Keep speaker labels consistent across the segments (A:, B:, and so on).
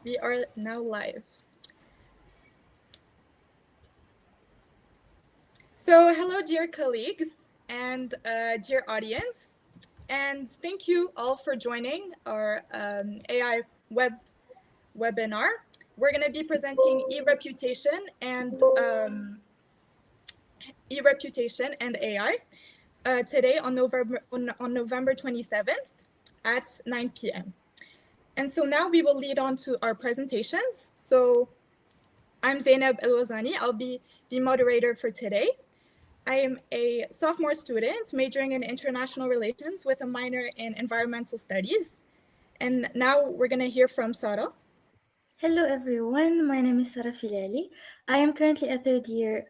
A: We are now live. So hello, dear colleagues and dear audience. And thank you all for joining our AI webinar. We're going to be presenting e-reputation and AI today on November 27th at 9 p.m. And so now we will lead on to our presentations. So I'm Zeineb Ouazzani. I'll be the moderator for today. I am a sophomore student majoring in international relations with a minor in environmental studies. And now we're going to hear from Sara.
B: Hello everyone, my name is Sara Filali. I am currently a third year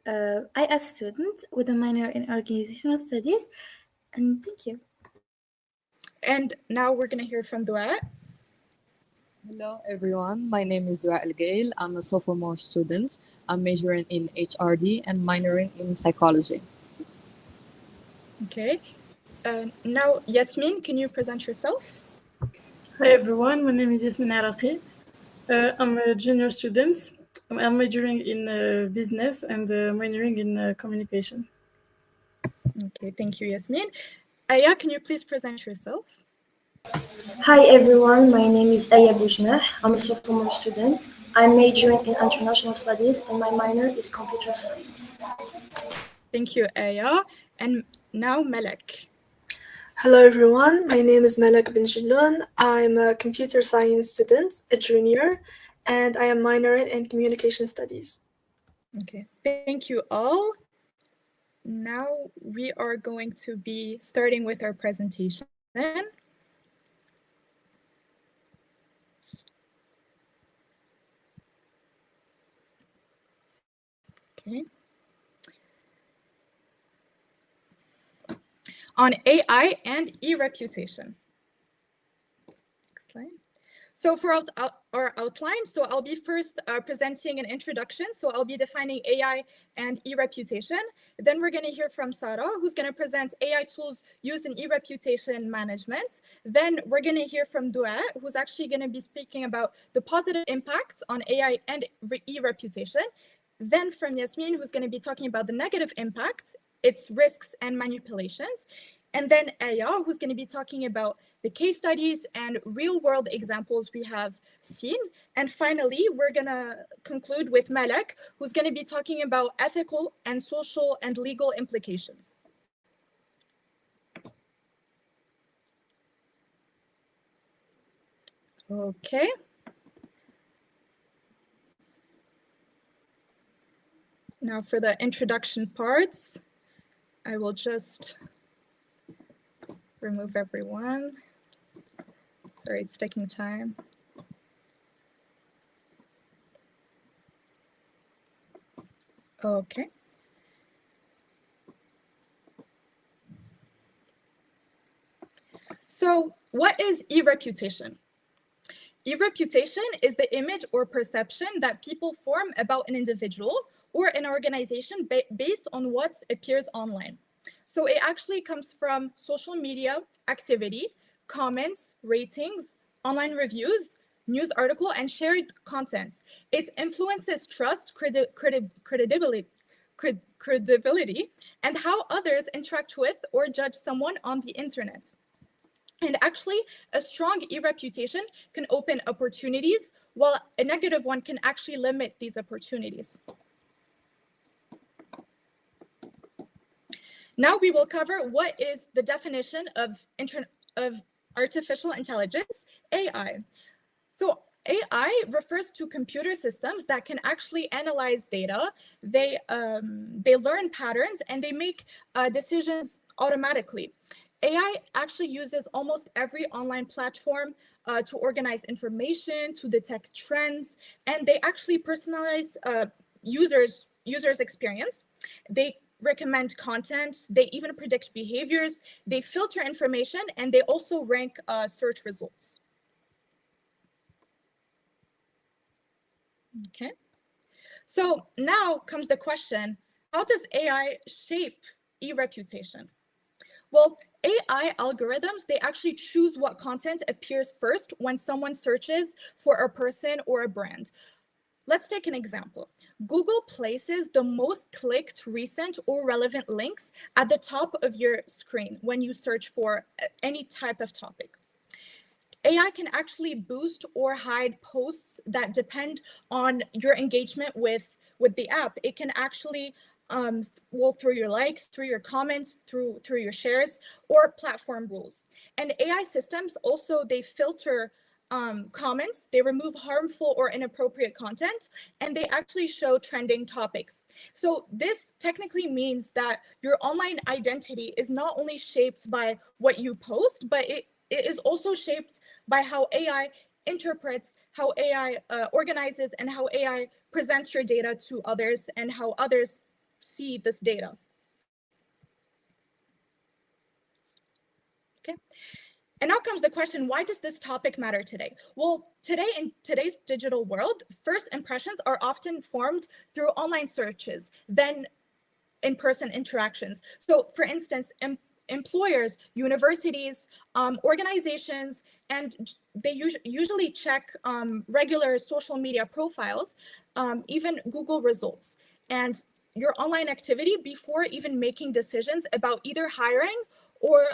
B: IS student with a minor in organizational studies, and thank you.
A: And now we're going to hear from Douaa.
C: Hello everyone, my name is Douaa Elgail. I'm a sophomore student. I'm majoring in HRD and minoring in psychology.
A: Okay. Now, Yasmine, can you present yourself?
D: Hi everyone, my name is Yasmine Iraqi. I'm a junior student. I'm majoring in business and minoring in communication.
A: Okay, thank you, Yasmine. Aya, can you please present yourself?
E: Hi everyone, my name is Boujnah. I'm a sophomore student. I'm majoring in international studies and my minor is computer science.
A: Thank you, Aya. And now, Malak.
F: Hello everyone, my name is Malak Benjelloun. I'm a computer science student, a junior, and I am minoring in communication studies.
A: Okay, thank you all. Now we are going to be starting with our presentation. Okay. On AI and e-reputation. Next slide. So for our outline, so I'll be first presenting an introduction. So I'll be defining AI and e-reputation. Then we're going to hear from Sara, who's going to present AI tools used in e-reputation management. Then we're going to hear from Douaa, who's actually going to be speaking about the positive impact on AI and e-reputation. Then from Yasmine, who's going to be talking about the negative impact, its risks and manipulations. And then Aya, who's going to be talking about the case studies and real-world examples we have seen. And finally, we're going to conclude with Malak, who's going to be talking about ethical and social and legal implications. Okay. Now for the introduction parts, I will just remove everyone. Sorry, it's taking time. Okay. So what is e-reputation? E-reputation is the image or perception that people form about an individual or an organization based on what appears online. So it actually comes from social media activity, comments, ratings, online reviews, news article, and shared content. It influences trust, credibility, and how others interact with or judge someone on the internet. And actually, a strong e-reputation can open opportunities, while a negative one can actually limit these opportunities. Now we will cover what is the definition of artificial intelligence, AI. So AI refers to computer systems that can actually analyze data. They learn patterns and they make decisions automatically. AI actually uses almost every online platform to organize information, to detect trends, and they actually personalize users' experience. They recommend content, they even predict behaviors, they filter information, and they also rank search results. Okay, so now comes the question, how does AI shape e-reputation? Well, AI algorithms, they actually choose what content appears first when someone searches for a person or a brand. Let's take an example. Google places the most clicked, recent, or relevant links at the top of your screen when you search for any type of topic. AI can actually boost or hide posts that depend on your engagement with the app. It can actually, well, through your likes, through your comments, through your shares, or platform rules. And AI systems also, they filter comments, they remove harmful or inappropriate content, and they actually show trending topics. So this technically means that your online identity is not only shaped by what you post, but it is also shaped by how AI interprets, how AI organizes, and how AI presents your data to others, and how others see this data. Okay. And now comes the question, why does this topic matter today? Well, today, in today's digital world, first impressions are often formed through online searches, then in-person interactions. So for instance, employers, universities, organizations, and they usually check regular social media profiles, even Google results, and your online activity before even making decisions about either hiring or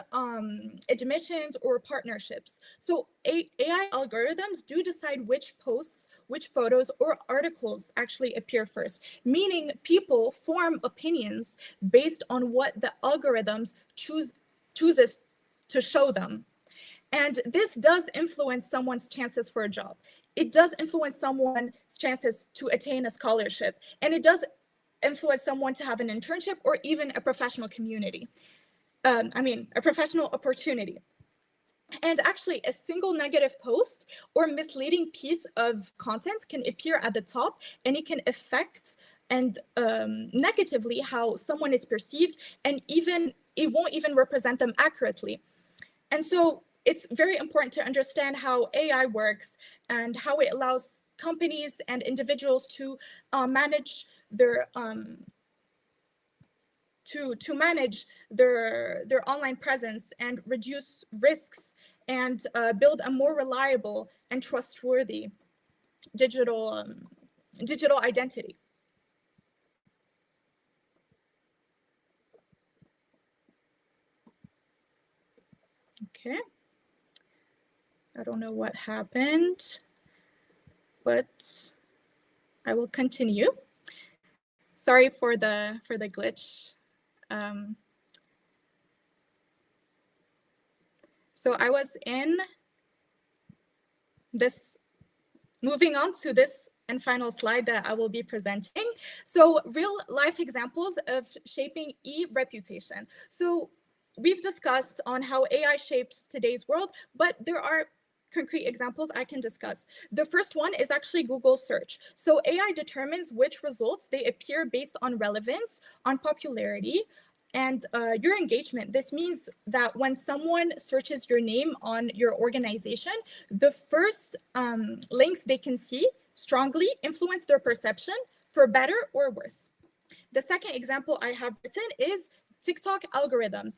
A: admissions or partnerships. So AI algorithms do decide which posts, which photos or articles actually appear first, meaning people form opinions based on what the algorithms chooses to show them. And this does influence someone's chances for a job. It does influence someone's chances to attain a scholarship. And it does influence someone to have an internship or even a professional community. A professional opportunity. And actually, a single negative post or misleading piece of content can appear at the top, and it can affect and negatively how someone is perceived, and even it won't even represent them accurately. And so it's very important to understand how AI works and how it allows companies and individuals to manage their to manage their online presence and reduce risks and build a more reliable and trustworthy digital identity. Okay. I don't know what happened, but I will continue. Sorry for the glitch. So I was in this, moving on to this and final slide that I will be presenting. So real life examples of shaping e-reputation. So we've discussed on how AI shapes today's world, but there are concrete examples I can discuss. The first one is actually Google search. So AI determines which results they appear based on relevance, on popularity, and your engagement. This means that when someone searches your name on your organization, the first links they can see strongly influence their perception for better or worse. The second example I have written is TikTok algorithm.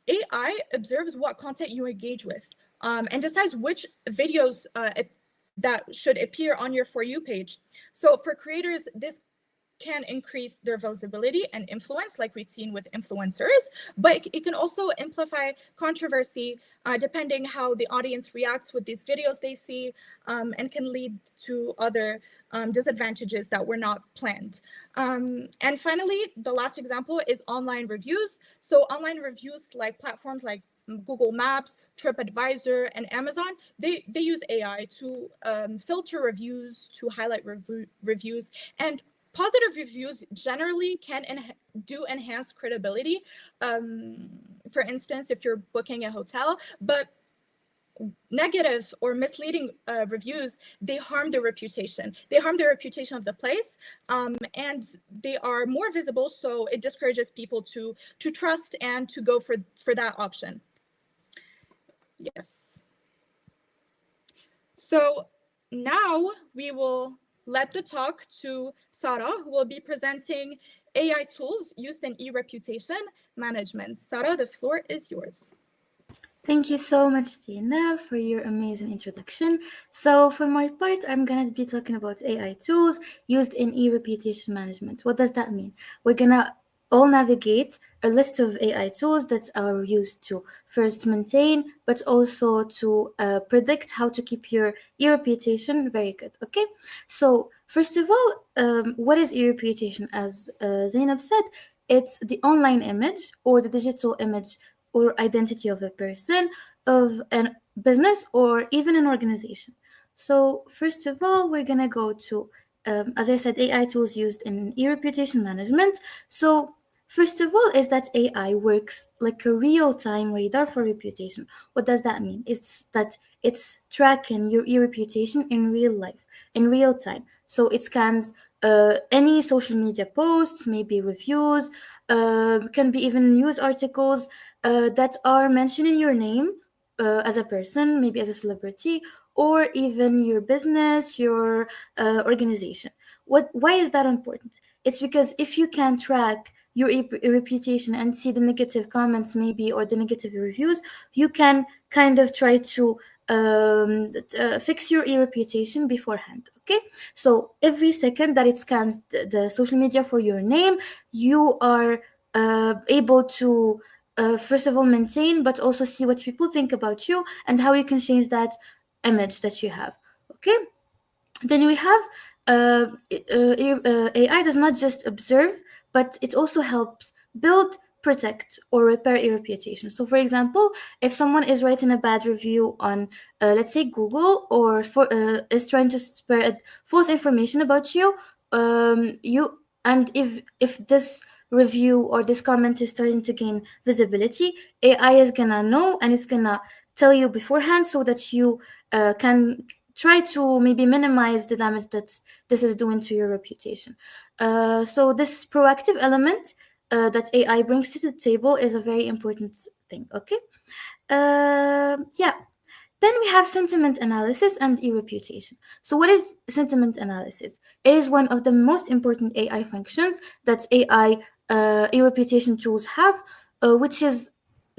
A: AI observes what content you engage with and decides which videos that should appear on your For You page. So for creators, this can increase their visibility and influence, like we've seen with influencers, but it can also amplify controversy depending how the audience reacts with these videos they see, and can lead to other disadvantages that were not planned. And finally, the last example is online reviews. So online reviews, like platforms like Google Maps, TripAdvisor, and Amazon, they use AI to filter reviews, to highlight reviews, and positive reviews generally can do enhance credibility. For instance, if you're booking a hotel, but negative or misleading reviews, they harm the reputation. They harm the reputation of the place, and they are more visible, so it discourages people to trust and to go for that option. Yes. So now we will let the talk to Sara, who will be presenting AI tools used in e-reputation management. Sara, the floor is yours.
B: Thank you so much, Zeineb, for your amazing introduction. So for my part, I'm going to be talking about AI tools used in e-reputation management. What does that mean? We're going to all navigate a list of AI tools that are used to first maintain, but also to predict how to keep your e-reputation very good, okay? So first of all, what is e-reputation? As Zeineb said, it's the online image or the digital image or identity of a person, of a business, or even an organization. So first of all, we're gonna go to, as I said, AI tools used in e-reputation management. So first of all is that AI works like a real-time radar for reputation. What does that mean? It's that it's tracking your e-reputation in real life, in real time. So it scans any social media posts, maybe reviews, can be even news articles that are mentioning your name as a person, maybe as a celebrity, or even your business, your organization. Why is that important? It's because if you can track your reputation and see the negative comments maybe or the negative reviews, you can kind of try to fix your e-reputation beforehand, okay? So every second that it scans the social media for your name, you are able to first of all maintain, but also see what people think about you and how you can change that image that you have, okay? Then we have AI does not just observe, but it also helps build, protect, or repair a reputation. So, for example, if someone is writing a bad review on, let's say, Google, or is trying to spread false information about you, if this review or this comment is starting to gain visibility, AI is gonna know and it's gonna tell you beforehand so that you can try to maybe minimize the damage that this is doing to your reputation. So this proactive element that AI brings to the table is a very important thing, okay? Yeah. Then we have sentiment analysis and e-reputation. So what is sentiment analysis? It is one of the most important AI functions that AI e-reputation tools have, which is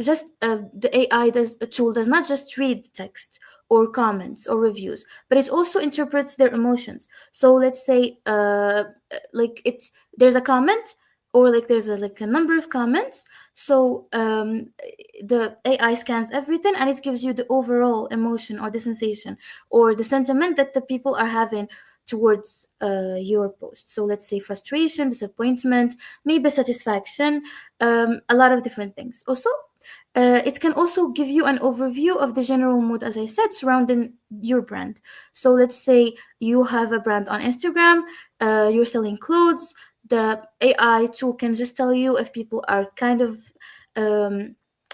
B: just the AI tool does not just read text or comments or reviews, but it also interprets their emotions. So let's say there's a comment, or like there's a number of comments. So the AI scans everything and it gives you the overall emotion or the sensation or the sentiment that the people are having towards your post. So let's say frustration, disappointment, maybe satisfaction, a lot of different things. Also, it can also give you an overview of the general mood, as I said, surrounding your brand. So let's say you have a brand on Instagram, you're selling clothes. The AI tool can just tell you if people are kind of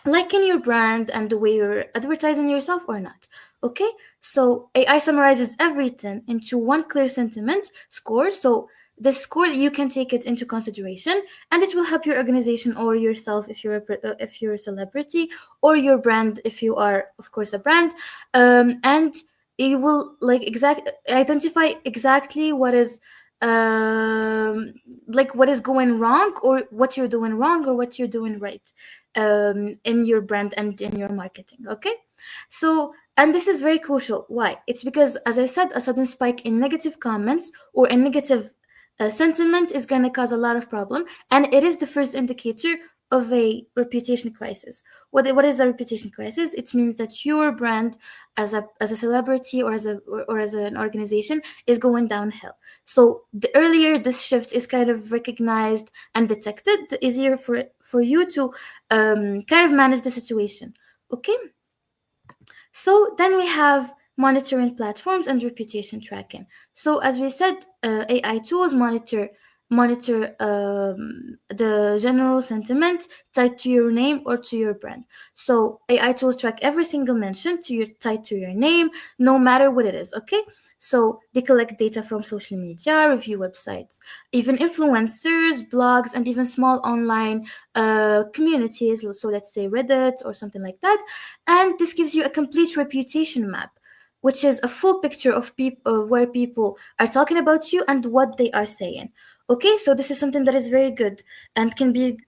B: liking your brand and the way you're advertising yourself or not. Okay, so AI summarizes everything into one clear sentiment score. So the score, you can take it into consideration, and it will help your organization or yourself if you're a celebrity, or your brand if you are, of course, a brand, and it will identify exactly what is what is going wrong, or what you're doing wrong, or what you're doing right in your brand and in your marketing. Okay, so, and this is very crucial. Why? It's because, as I said, a sudden spike in negative comments or a negative sentiment is going to cause a lot of problem, and it is the first indicator of a reputation crisis. What is a reputation crisis? It means that your brand as a celebrity or as an organization is going downhill. So the earlier this shift is kind of recognized and detected, the easier for you to kind of manage the situation. Okay. So then we have monitoring platforms and reputation tracking. So as we said, AI tools monitor the general sentiment tied to your name or to your brand. So AI tools track every single mention tied to your name, no matter what it is. Okay. So they collect data from social media, review websites, even influencers, blogs, and even small online communities. So let's say Reddit or something like that. And this gives you a complete reputation map. which is a full picture of people where people are talking about you and what they are saying. Okay, so this is something that is very good and can be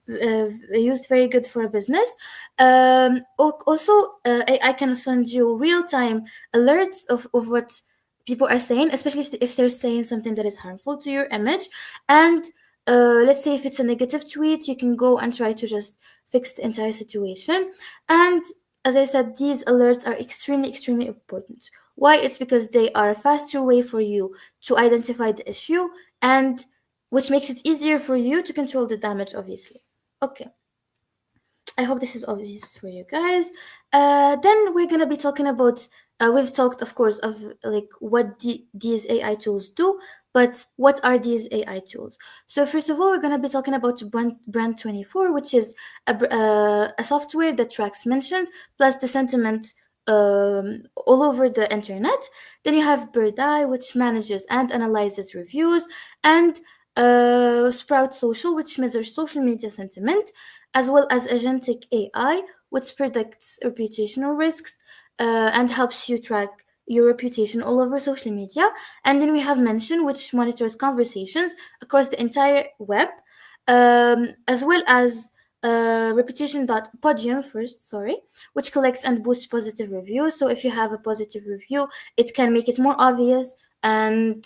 B: used very good for a business. Also, I can send you real-time alerts of what people are saying, especially if they're saying something that is harmful to your image. And let's say if it's a negative tweet, you can go and try to just fix the entire situation. And as I said, these alerts are extremely important. Why? It's because they are a faster way for you to identify the issue, and which makes it easier for you to control the damage, obviously. Okay. I hope this is obvious for you guys. Then we're gonna be talking about, we've talked, of course, of like what these AI tools do, but what are these AI tools? So first of all, we're gonna be talking about Brand24, which is a software that tracks mentions plus the sentiment all over the internet. Then you have Bird Eye, which manages and analyzes reviews, and Sprout Social, which measures social media sentiment, as well as agentic AI, which predicts reputational risks and helps you track your reputation all over social media. And then we have Mention, which monitors conversations across the entire web, as well as Reputation.podium which collects and boosts positive reviews. So if you have a positive review, it can make it more obvious, and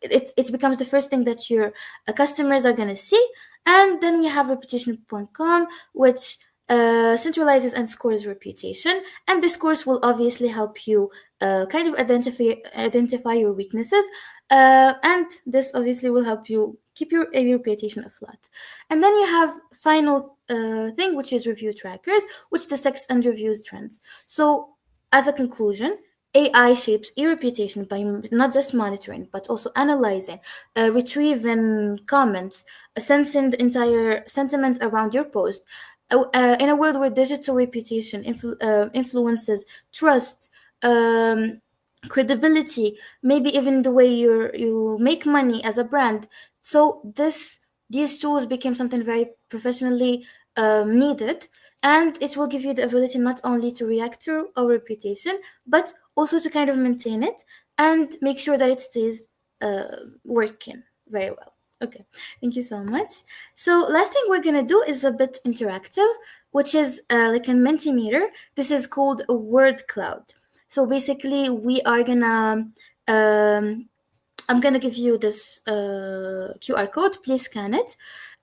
B: it becomes the first thing that your customers are going to see. And then we have reputation.com, which centralizes and scores reputation, and the scores will obviously help you kind of identify your weaknesses, and this obviously will help you keep your reputation afloat. And then you have final thing, which is review trackers, which dissects and reviews trends. So as a conclusion, AI shapes e-reputation by not just monitoring, but also analyzing, retrieving comments, sensing the entire sentiment around your post. In a world where digital reputation influences trust, credibility, maybe even the way you make money as a brand. So these tools became something very professionally needed, and it will give you the ability not only to react to our reputation, but also to kind of maintain it and make sure that it stays working very well. Okay, thank you so much. So last thing we're gonna do is a bit interactive, which is like a Mentimeter. This is called a word cloud. So basically we are gonna, I'm gonna give you this QR code, please scan it.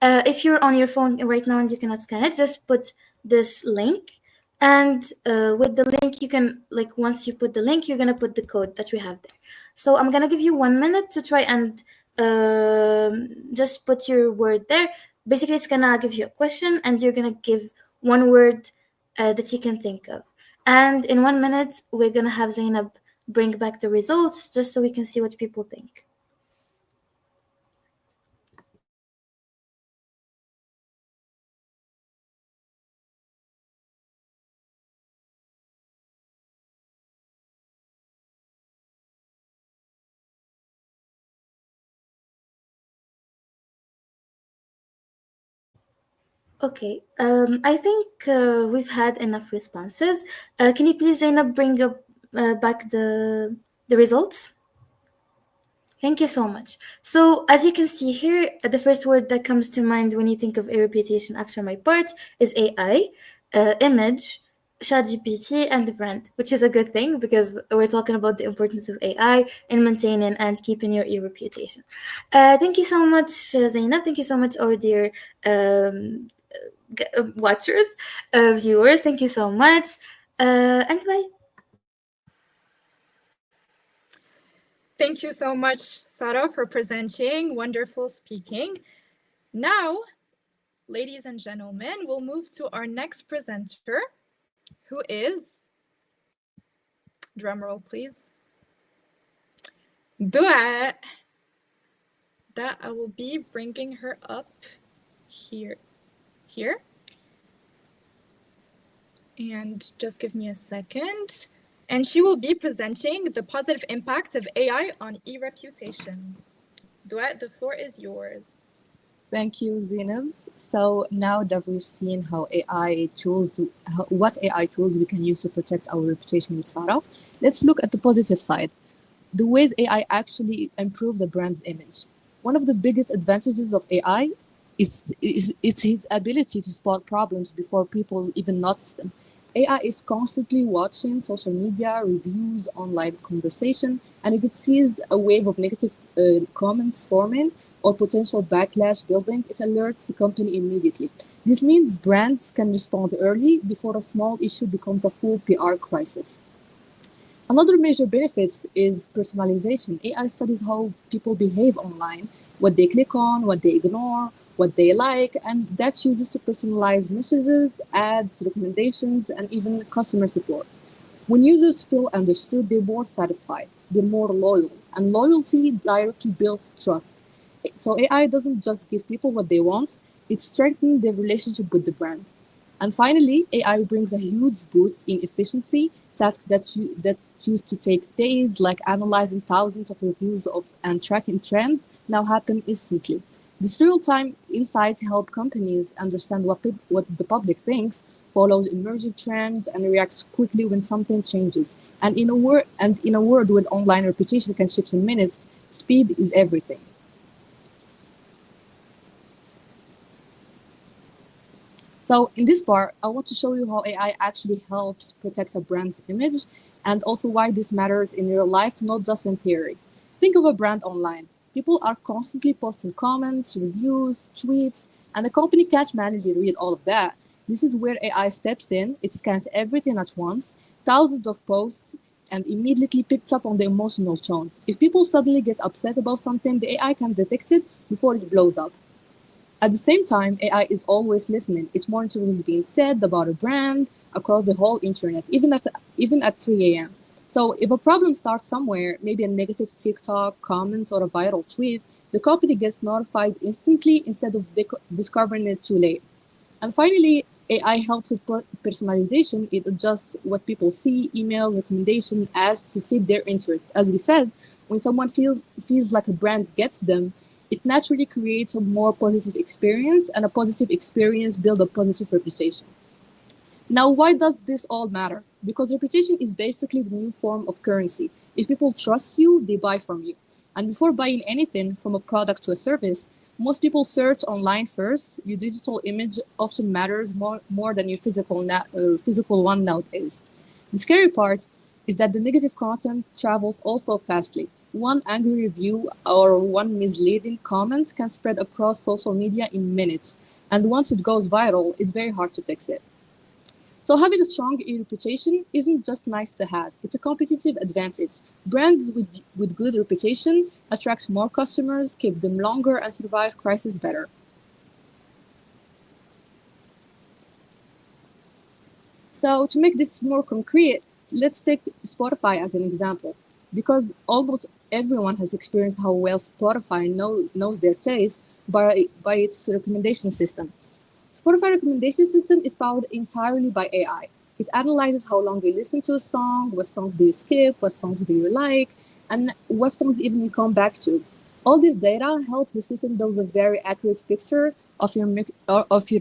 B: If you're on your phone right now and you cannot scan it, just put this link, and with the link you can, like, once you put the link, you're gonna put the code that we have there. So I'm gonna give you 1 minute to try and just put your word there. Basically it's gonna give you a question and you're gonna give one word that you can think of, and in 1 minute we're gonna have Zeineb bring back the results just so we can see what people think. Okay, I think we've had enough responses. Can you please, Zainab, bring up back the results? Thank you so much. So as you can see here, the first word that comes to mind when you think of a reputation after my part is AI, image, ChatGPT, and brand, which is a good thing because we're talking about the importance of AI in maintaining and keeping your e-reputation. Thank you so much, Zainab. Thank you so much, our dear watchers, viewers. Thank you so much, and bye.
A: Thank you so much, Sara, for presenting. Wonderful speaking. Now, ladies and gentlemen, we'll move to our next presenter, who is, drumroll please, Douaa. That I will be bringing her up here. And just give me a second. And she will be presenting the positive impact of AI on e-reputation. Douaa, the floor is yours.
C: Thank you, Zeineb. So now that we've seen what AI tools we can use to protect our reputation with Sara, let's look at the positive side, the ways AI actually improves a brand's image. One of the biggest advantages of AI is its ability to spot problems before people even notice them. AI is constantly watching social media, reviews, online conversation, and if it sees a wave of negative comments forming or potential backlash building, it alerts the company immediately. This means brands can respond early before a small issue becomes a full PR crisis. Another major benefit is personalization. AI studies how people behave online, what they click on, what they ignore, what they like, and that's uses to personalize messages, ads, recommendations, and even customer support. When users feel understood, they're more satisfied, they're more loyal, and loyalty directly builds trust. So AI doesn't just give people what they want, it strengthens their relationship with the brand. And finally, AI brings a huge boost in efficiency. Tasks that used to take days, like analyzing thousands of reviews and tracking trends, now happen instantly. This real-time insights help companies understand what the public thinks, follows emerging trends, and reacts quickly when something changes. And in a world where online reputation can shift in minutes, speed is everything. So in this part, I want to show you how AI actually helps protect a brand's image and also why this matters in real life, not just in theory. Think of a brand online. People are constantly posting comments, reviews, tweets, and the company can't manually read all of that. This is where AI steps in. It scans everything at once, thousands of posts, and immediately picks up on the emotional tone. If people suddenly get upset about something, the AI can detect it before it blows up. At the same time, AI is always listening. It monitors what's being said about a brand across the whole internet, even at 3 a.m. So if a problem starts somewhere, maybe a negative TikTok comment or a viral tweet, the company gets notified instantly instead of discovering it too late. And finally, AI helps with personalization. It adjusts what people see, email, recommendation, ads to fit their interests. As we said, when someone feels like a brand gets them, it naturally creates a more positive experience, and a positive experience builds a positive reputation. Now, why does this all matter? Because reputation is basically the new form of currency. If people trust you, they buy from you. And before buying anything, from a product to a service, most people search online first. Your digital image often matters more than your physical one nowadays. The scary part is that the negative content travels also fastly. One angry review or one misleading comment can spread across social media in minutes. And once it goes viral, it's very hard to fix it. So having a strong reputation isn't just nice to have, it's a competitive advantage. Brands with good reputation attract more customers, keep them longer, and survive crises better. So to make this more concrete, let's take Spotify as an example, because almost everyone has experienced how well Spotify knows their taste by its recommendation system. Spotify recommendation system is powered entirely by AI. It analyzes how long you listen to a song, what songs do you skip, what songs do you like, and what songs even you come back to. All this data helps the system build a very accurate picture of your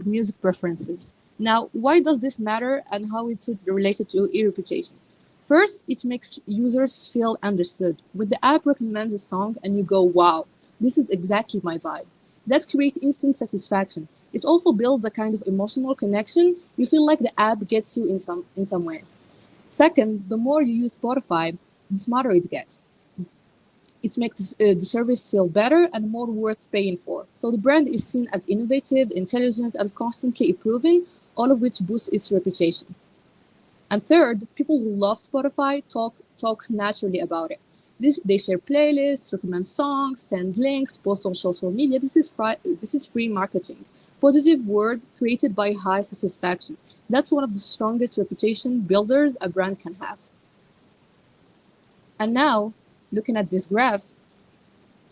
C: music preferences. Now, why does this matter and how is it related to e-reputation? First, it makes users feel understood. When the app recommends a song and you go, wow, this is exactly my vibe, that creates instant satisfaction. It also builds a kind of emotional connection. You feel like the app gets you in some way. Second, the more you use Spotify, the smarter it gets. It makes the service feel better and more worth paying for. So the brand is seen as innovative, intelligent, and constantly improving, all of which boosts its reputation. And third, people who love Spotify talks naturally about it. They share playlists, recommend songs, send links, post on social media. This is free marketing. Positive word created by high satisfaction. That's one of the strongest reputation builders a brand can have. And now, looking at this graph,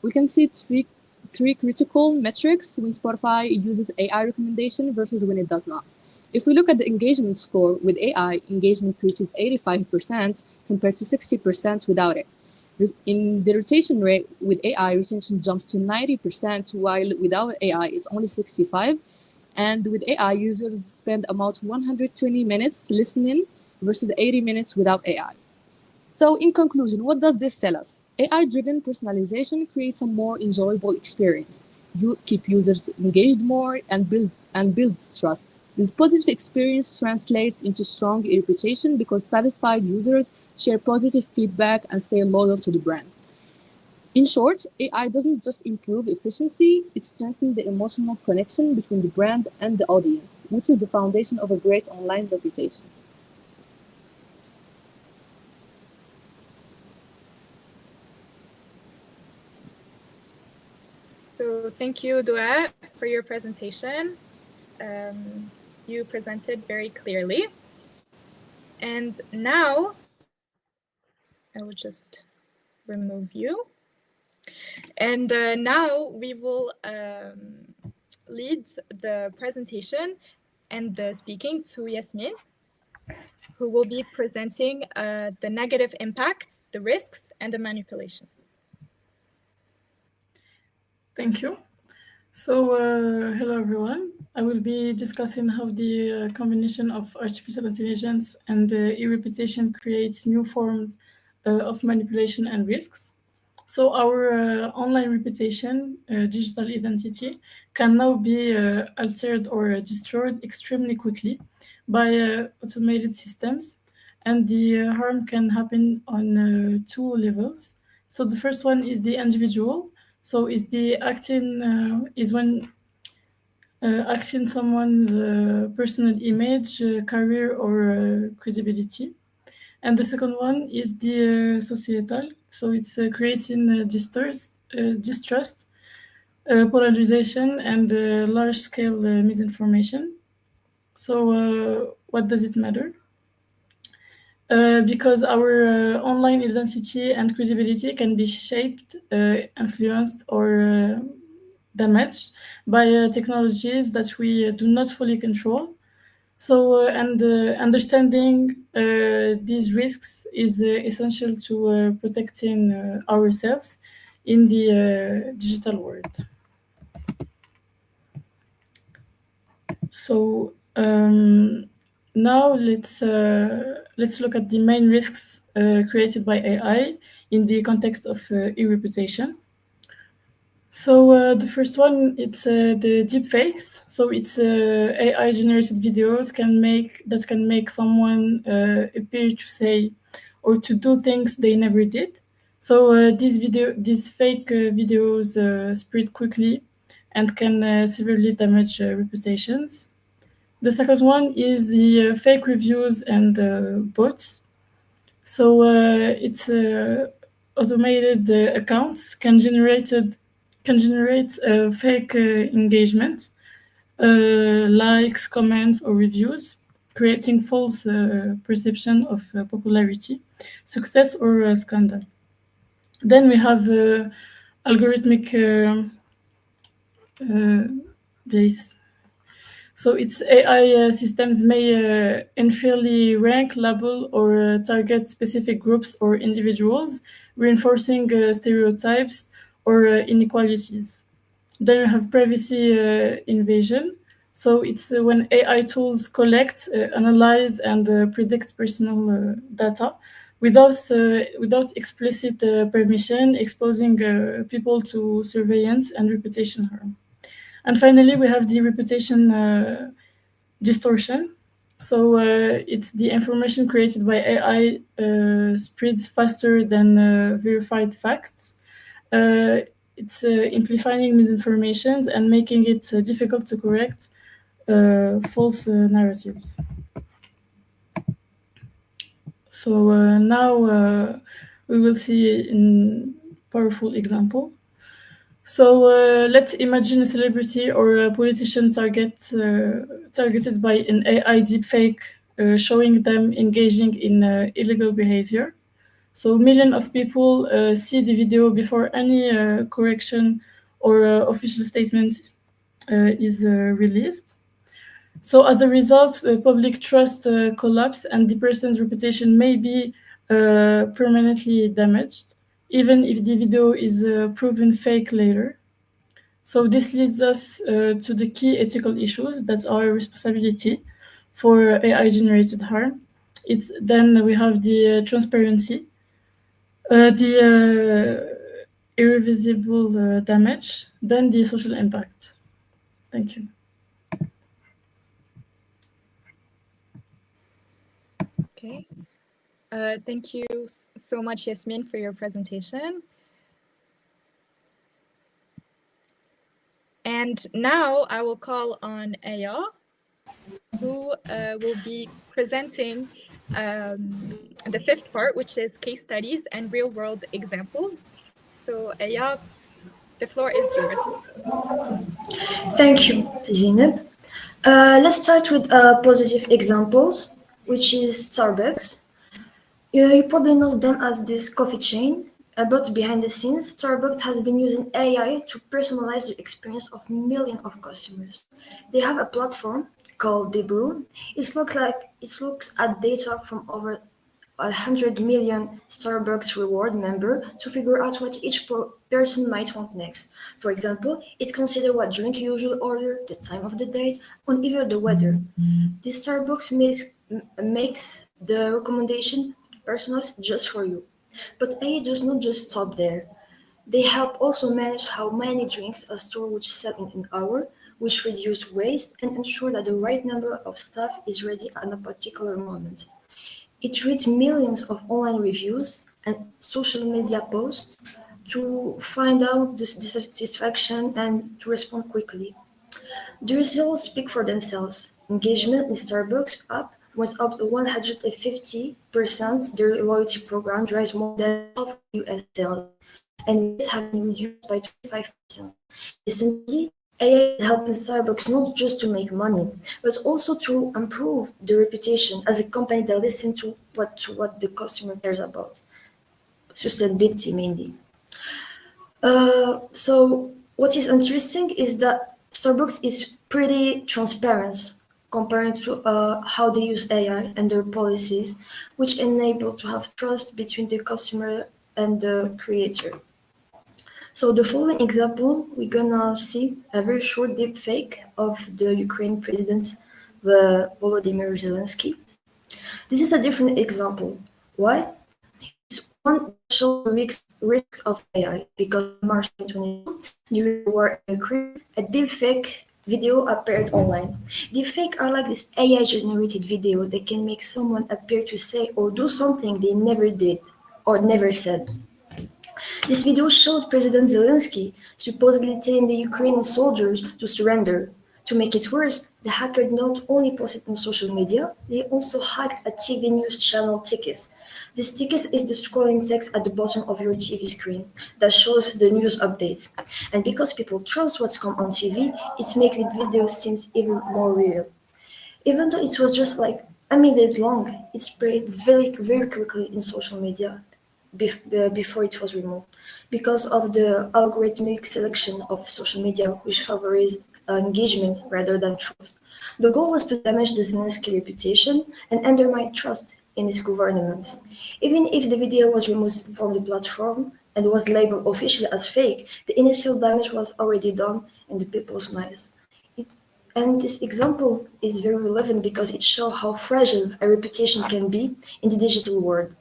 C: we can see three critical metrics when Spotify uses AI recommendation versus when it does not. If we look at the engagement score with AI, engagement reaches 85% compared to 60% without it. In the retention rate with AI, retention jumps to 90%, while without AI, it's only 65%. And with AI, users spend about 120 minutes listening versus 80 minutes without AI. So in conclusion, what does this tell us? AI-driven personalization creates a more enjoyable experience. You keep users engaged more and builds trust. This positive experience translates into strong reputation because satisfied users share positive feedback and stay loyal to the brand. In short, AI doesn't just improve efficiency, it strengthens the emotional connection between the brand and the audience, which is the foundation of a great online reputation.
A: So thank you, Douaa, for your presentation. You presented very clearly. And now I will just remove you. And now we will lead the presentation and the speaking to Yasmine, who will be presenting the negative impacts, the risks, and the manipulations.
D: Thank you. So, hello everyone. I will be discussing how the combination of artificial intelligence and e-reputation creates new forms of manipulation and risks. So, our online reputation, digital identity, can now be altered or destroyed extremely quickly by automated systems, and the harm can happen on two levels. So, the first one is the individual. So is the acting is when acting someone's personal image, career, or credibility, and the second one is the societal. So it's creating distrust, polarization, and large-scale misinformation. So what does it matter? Because our online identity and credibility can be shaped, influenced, or damaged by technologies that we do not fully control. So, understanding these risks is essential to protecting ourselves in the digital world. So, now let's look at the main risks created by AI in the context of e-reputation. So the first one, it's the deepfakes. So it's AI-generated videos can make someone appear to say or to do things they never did. So these fake videos spread quickly and can severely damage reputations. The second one is the fake reviews and bots. So it's automated accounts can generate fake engagement, likes, comments, or reviews, creating false perception of popularity, success, or scandal. Then we have algorithmic base. So its AI systems may unfairly rank, label, or target specific groups or individuals, reinforcing stereotypes or inequalities. Then you have privacy invasion. So it's when AI tools collect, analyze, and predict personal data without explicit permission, exposing people to surveillance and reputation harm. And finally, we have the reputation distortion. So it's the information created by AI spreads faster than verified facts. It's amplifying misinformation and making it difficult to correct false narratives. So now we will see a powerful example. So let's imagine a celebrity or a politician targeted by an AI deepfake, showing them engaging in illegal behavior. So millions of people see the video before any correction or official statement is released. So as a result, public trust collapse and the person's reputation may be permanently damaged, even if the video is proven fake later. So this leads us to the key ethical issues that are responsibility for AI-generated harm. Then we have the transparency, the irreversible damage, then the social impact. Thank you.
A: Okay. Thank you so much, Yasmine, for your presentation. And now I will call on Aya, who will be presenting the fifth part, which is case studies and real-world examples. So Aya, the floor is yours.
E: Thank you, Zeineb. Let's start with positive examples, which is Starbucks. You probably know them as this coffee chain, but behind the scenes, Starbucks has been using AI to personalize the experience of millions of customers. They have a platform called Douaa. It looks at data from over 100 million Starbucks reward member to figure out what each person might want next. For example, it considers what drink you usually order, the time of the day, and even the weather. This Starbucks makes the recommendation personalized just for you. But AI does not just stop there. They help also manage how many drinks a store would sell in an hour, which reduce waste and ensure that the right number of staff is ready at a particular moment. It reads millions of online reviews and social media posts to find out the dissatisfaction and to respond quickly. The results speak for themselves. Engagement in Starbucks app went up to 150%. Their loyalty program drives more than half US sales, and waste have been reduced by 25%. Essentially, AI is helping Starbucks not just to make money, but also to improve the reputation as a company that listens to what the customer cares about. Sustainability mainly. So what is interesting is that Starbucks is pretty transparent compared to how they use AI and their policies, which enable to have trust between the customer and the creator. So the following example, we're gonna see a very short deepfake of the Ukraine president, Volodymyr Zelensky. This is a different example. Why? It's one that shows risks of AI because in March 2022, during the war in Ukraine, a deepfake video appeared online. Deepfake are like this AI-generated video that can make someone appear to say or do something they never did or never said. This video showed President Zelensky supposedly telling the Ukrainian soldiers to surrender. To make it worse, the hacker not only posted on social media, they also hacked a TV news channel ticket. This ticket is the scrolling text at the bottom of your TV screen that shows the news updates. And because people trust what's come on TV, it makes the video seem even more real. Even though it was just like a minute long, it spread very, very quickly in social media before it was removed because of the algorithmic selection of social media, which favorized engagement rather than truth. The goal was to damage the Zelensky reputation and undermine trust in his government. Even if the video was removed from the platform and was labeled officially as fake, the initial damage was already done in the people's minds. And this example is very relevant because it shows how fragile a reputation can be in the digital world.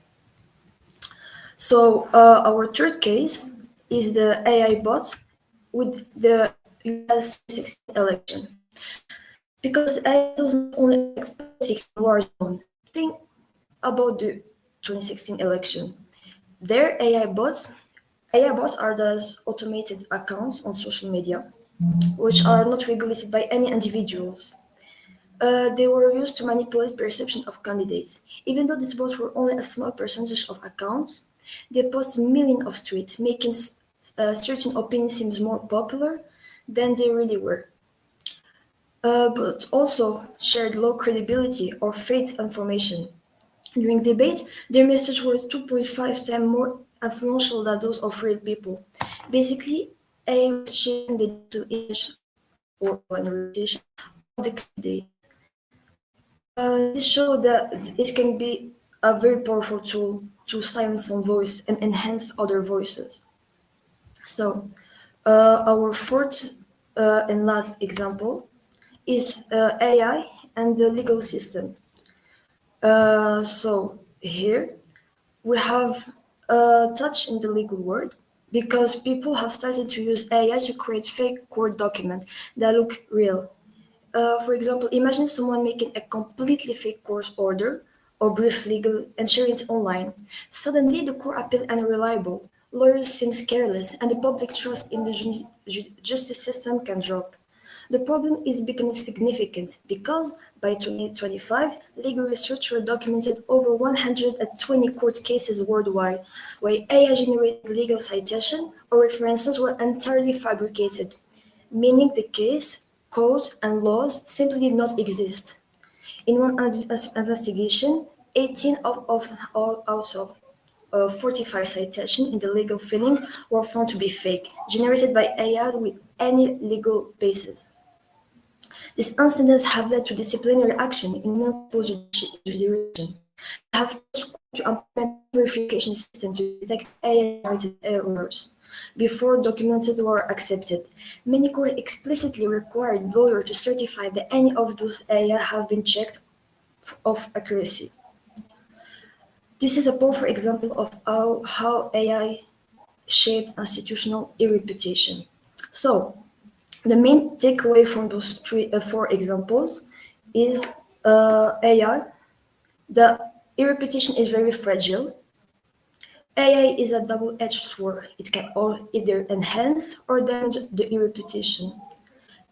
E: So our third case is the AI bots with the US 2016 election. Because AI doesn't only expect politics in war zone. Think about the 2016 election. Their AI bots are those automated accounts on social media, which are not regulated by any individuals. They were used to manipulate perception of candidates. Even though these bots were only a small percentage of accounts, they posted millions of tweets, making certain opinions seem more popular than they really were. But also shared low credibility or fake information. During debate, their message was 2.5 times more influential than those of real people. Basically, AI was shaping the digital image or reputation of the candidate. This showed that it can be a very powerful tool to silence some voice and enhance other voices. So, our fourth and last example is AI and the legal system. So here we have a touch in the legal world because people have started to use AI to create fake court documents that look real. For example, imagine someone making a completely fake court order or brief legal and sharing it online. Suddenly, the court appears unreliable, lawyers seem careless, and the public trust in the justice system can drop. The problem is becoming significant because by 2025, legal researchers documented over 120 court cases worldwide where AI-generated legal citations or references were entirely fabricated, meaning the case, code, and laws simply did not exist. In one investigation, 18 out of 45 citations in the legal filing were found to be fake, generated by AI with any legal basis. These incidents have led to disciplinary action in multiple jurisdictions. They have forced courts to implement verification systems to detect AI-generated errors before documented were accepted. Many courts explicitly required lawyers to certify that any of those AI have been checked of accuracy. This is a powerful example of how AI shaped institutional reputation. So, the main takeaway from those four examples is AI. The reputation is very fragile. AI is a double-edged sword. It can either enhance or damage the reputation.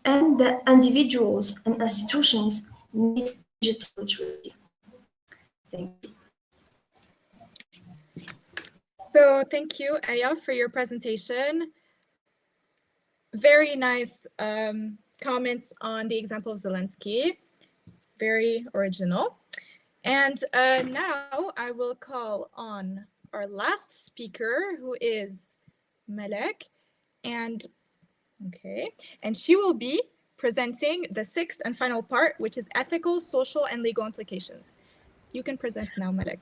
E: And the individuals and institutions need digital literacy. Thank you.
A: So thank you, Aya, for your presentation. Very nice comments on the example of Zelensky. Very original. And now I will call on our last speaker, who is Malak. And she will be presenting the sixth and final part, which is ethical, social, and legal implications. You can present now, Malak.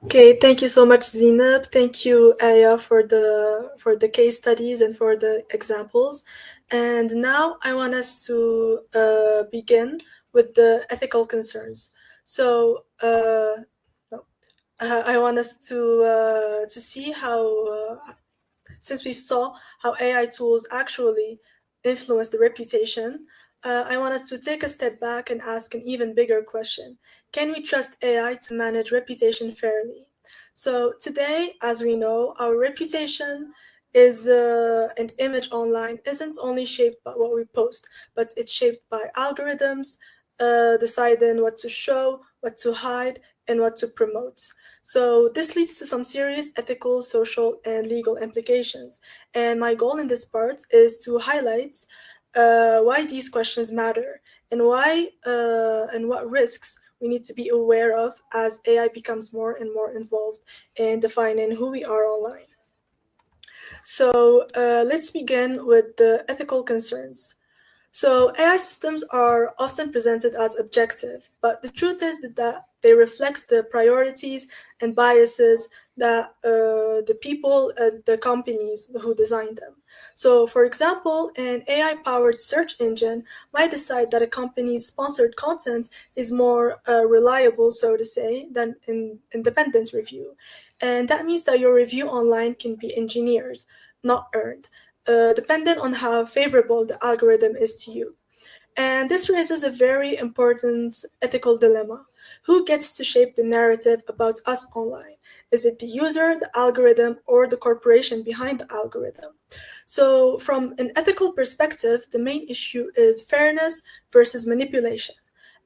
F: Okay, thank you so much, Zeineb. Thank you, Aya, for the case studies and for the examples. And now I want us to begin with the ethical concerns. So I want us to see how, since we saw how AI tools actually influence the reputation, I want us to take a step back and ask an even bigger question. Can we trust AI to manage reputation fairly? So today, as we know, our reputation is an image online isn't only shaped by what we post, but it's shaped by algorithms deciding what to show, what to hide, and what to promote. So this leads to some serious ethical, social, and legal implications. And my goal in this part is to highlight why these questions matter and why and what risks we need to be aware of as AI becomes more and more involved in defining who we are online. So let's begin with the ethical concerns. So AI systems are often presented as objective, but the truth is that they reflect the priorities and biases that the people and the companies who design them. So for example, an AI-powered search engine might decide that a company's sponsored content is more reliable, so to say, than an independent review. And that means that your review online can be engineered, not earned. Dependent on how favorable the algorithm is to you. And this raises a very important ethical dilemma. Who gets to shape the narrative about us online? Is it the user, the algorithm, or the corporation behind the algorithm? So from an ethical perspective, the main issue is fairness versus manipulation,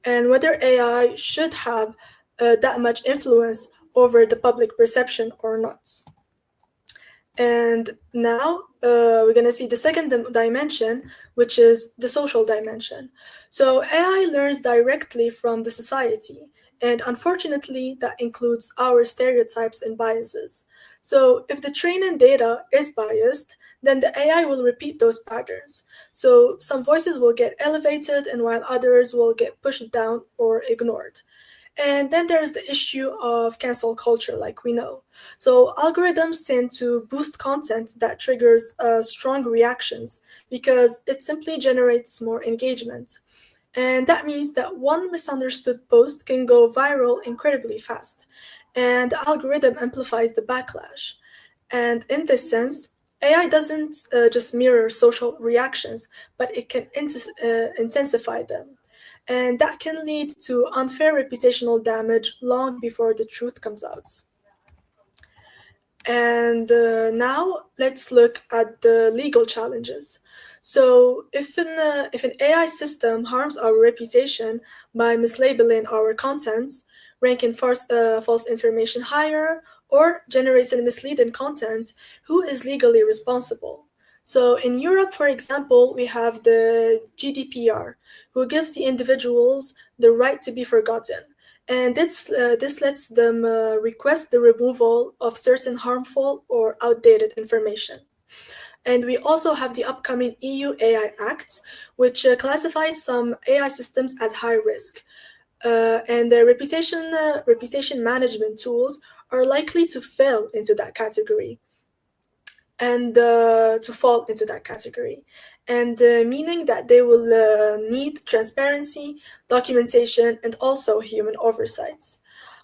F: and whether AI should have that much influence over the public perception or not. And now we're going to see the second dimension, which is the social dimension. So AI learns directly from the society, and unfortunately, that includes our stereotypes and biases. So if the training data is biased, then the AI will repeat those patterns. So some voices will get elevated, and while others will get pushed down or ignored. And then there's the issue of cancel culture, like we know. So algorithms tend to boost content that triggers strong reactions because it simply generates more engagement. And that means that one misunderstood post can go viral incredibly fast. And the algorithm amplifies the backlash. And in this sense, AI doesn't just mirror social reactions, but it can intensify them. And that can lead to unfair reputational damage long before the truth comes out. And now let's look at the legal challenges. So if an AI system harms our reputation by mislabeling our contents, ranking false information higher, or generates misleading content, who is legally responsible? So in Europe, for example, we have the GDPR, who gives the individuals the right to be forgotten. And this lets them request the removal of certain harmful or outdated information. And we also have the upcoming EU AI Act, which classifies some AI systems as high risk. And the reputation management tools are likely to fail into that category and to fall into that category, and meaning that they will need transparency, documentation, and also human oversights.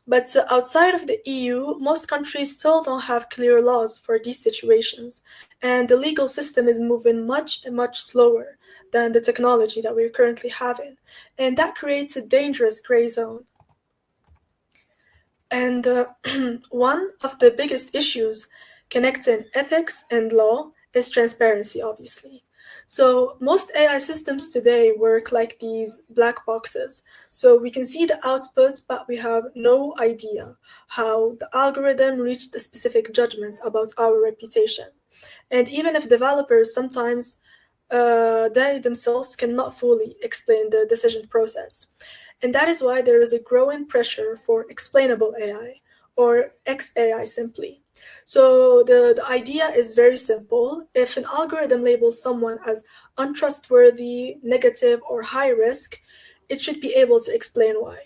F: But outside of the EU, most countries still don't have clear laws for these situations, and the legal system is moving much, much slower than the technology that we're currently having, and that creates a dangerous gray zone. And one of the biggest issues connecting ethics and law is transparency, obviously. So most AI systems today work like these black boxes. So we can see the outputs, but we have no idea how the algorithm reached the specific judgments about our reputation. And even if developers sometimes they themselves cannot fully explain the decision process. And that is why there is a growing pressure for explainable AI, or XAI simply. So the idea is very simple. If an algorithm labels someone as untrustworthy, negative, or high risk, it should be able to explain why.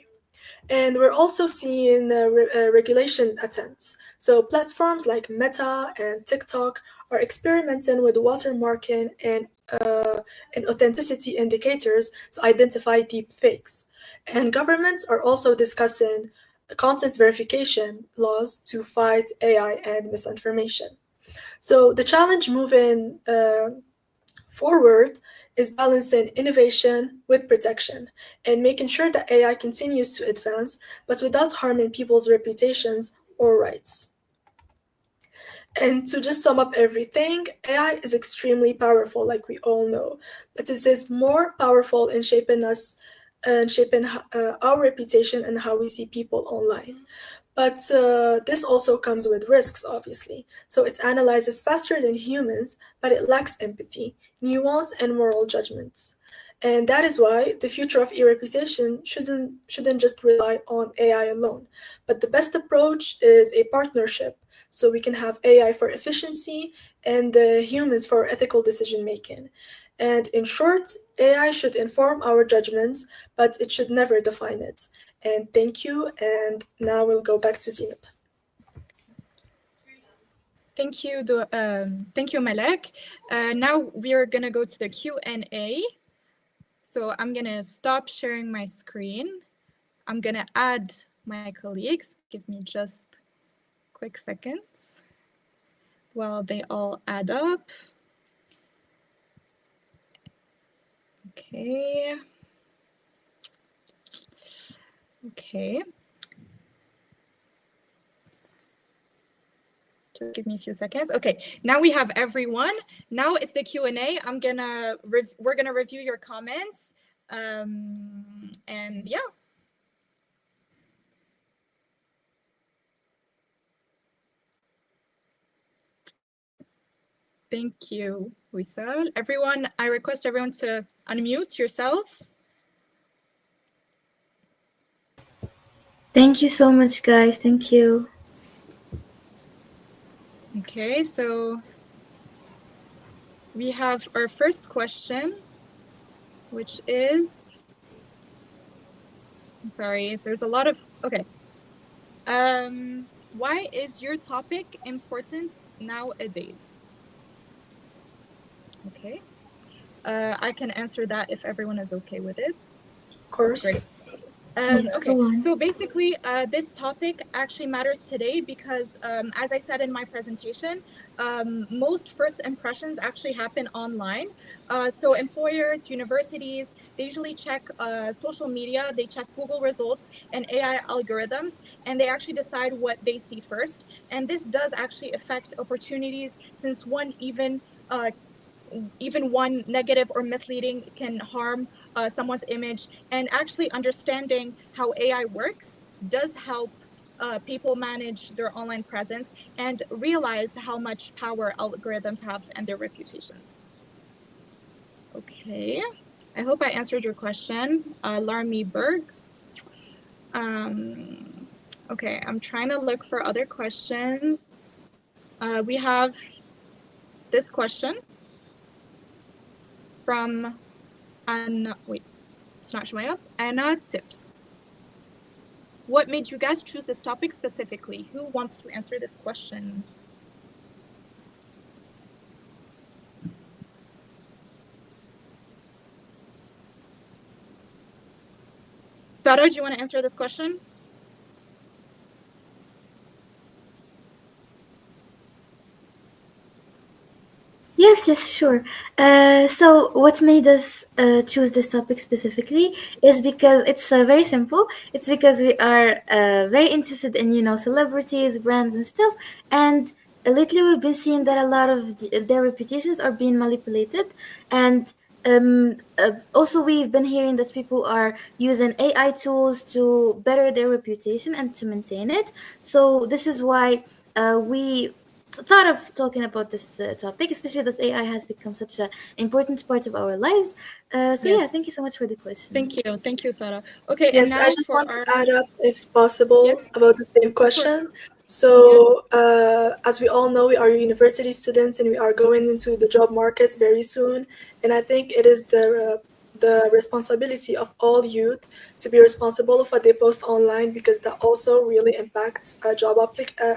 F: And we're also seeing regulation attempts. So platforms like Meta and TikTok are experimenting with watermarking and authenticity indicators to identify deep fakes. And governments are also discussing content verification laws to fight AI and misinformation. So the challenge moving forward is balancing innovation with protection and making sure that AI continues to advance, but without harming people's reputations or rights. And to just sum up everything, AI is extremely powerful, like we all know, but it is more powerful in shaping us and shaping our reputation and how we see people online. But this also comes with risks, obviously. So it analyzes faster than humans, but it lacks empathy, nuance, and moral judgments. And that is why the future of e-reputation shouldn't just rely on AI alone. But the best approach is a partnership, so we can have AI for efficiency and humans for ethical decision making. And in short, AI should inform our judgments, but it should never define it. And thank you. And now we'll go back to Zeineb.
A: Thank you, Malak. Now we are gonna go to the Q&A. So I'm gonna stop sharing my screen. I'm gonna add my colleagues. Give me just quick seconds while they all add up. Okay. Just give me a few seconds. Okay, now we have everyone. Now it's the Q&A. We're gonna review your comments. And yeah. Thank you, Wissal. Everyone, I request everyone to unmute yourselves.
B: Thank you so much, guys. Thank you.
A: Okay, so we have our first question, which is, sorry, there's a lot of Okay. Why is your topic important nowadays? Okay. I can answer that if everyone is okay with it.
F: Of course.
A: Great.
B: Yes,
A: Okay,
B: go on.
A: so basically, this topic actually matters today because, as I said in my presentation, most first impressions actually happen online. So employers, universities, they usually check social media, they check Google results and AI algorithms, and they actually decide what they see first. And this does actually affect opportunities since even one negative or misleading can harm someone's image. And actually understanding how AI works does help people manage their online presence and realize how much power algorithms have and their reputations. Okay, I hope I answered your question, Larmy Berg. Okay, I'm trying to look for other questions. We have this question from Anna. Wait, it's not showing up. Anna Tips. What made you guys choose this topic specifically? Who wants to answer this question? Sara, do you want to answer this question?
B: Yes, sure. So what made us choose this topic specifically is because it's very simple. It's because we are very interested in, celebrities, brands and stuff. And lately we've been seeing that a lot of their reputations are being manipulated. And also we've been hearing that people are using AI tools to better their reputation and to maintain it. So this is why we thought of talking about this topic, especially that AI has become such an important part of our lives. Yeah, thank you so much for the question.
A: Thank you, Sara. Okay,
F: Yes,
A: and now
F: I just
A: for
F: want to add up, if possible,
A: Yes,
F: about the same question. So, as we all know, we are university students and we are going into the job markets very soon. And I think it is the responsibility of all youth to be responsible of what they post online, because that also really impacts job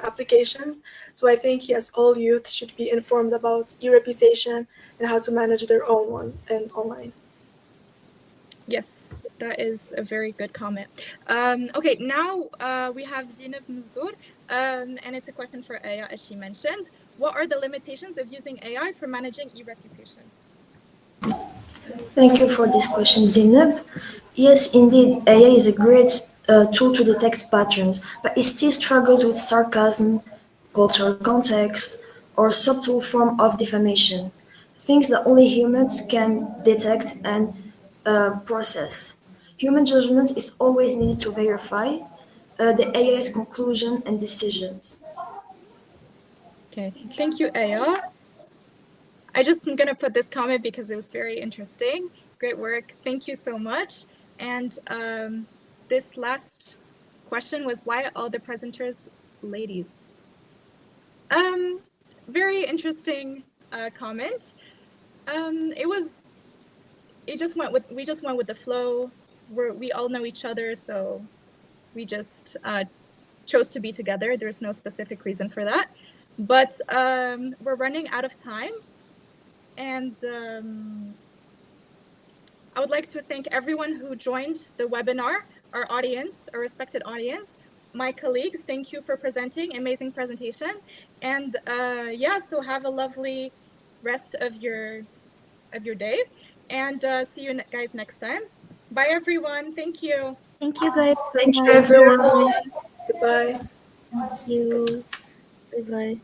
F: applications. So I think, yes, all youth should be informed about e-reputation and how to manage their own one and online.
A: Yes, that is a very good comment. Okay, now we have Zeineb Mzour, and it's a question for Aya, as she mentioned. What are the limitations of using AI for managing e-reputation?
E: Thank you for this question, Zeineb. Yes, indeed, AI is a great tool to detect patterns, but it still struggles with sarcasm, cultural context, or subtle form of defamation, things that only humans can detect and process. Human judgment is always needed to verify the AI's conclusion and decisions.
A: Okay, thank you, Aya. I just am going to put this comment because it was very interesting. Great work. Thank you so much. And this last question was, why all the presenters ladies? Very interesting comment. We just went with the flow. We all know each other, so we just chose to be together. There's no specific reason for that. But we're running out of time. And I would like to thank everyone who joined the webinar, our audience, our respected audience, my colleagues. Thank you for presenting, amazing presentation. And yeah, so have a lovely rest of your day, and see you guys next time. Bye, everyone. Thank you.
B: Thank you, guys.
E: Thank you,
B: Bye.
E: everyone.
F: Goodbye.
B: Thank you. Bye bye.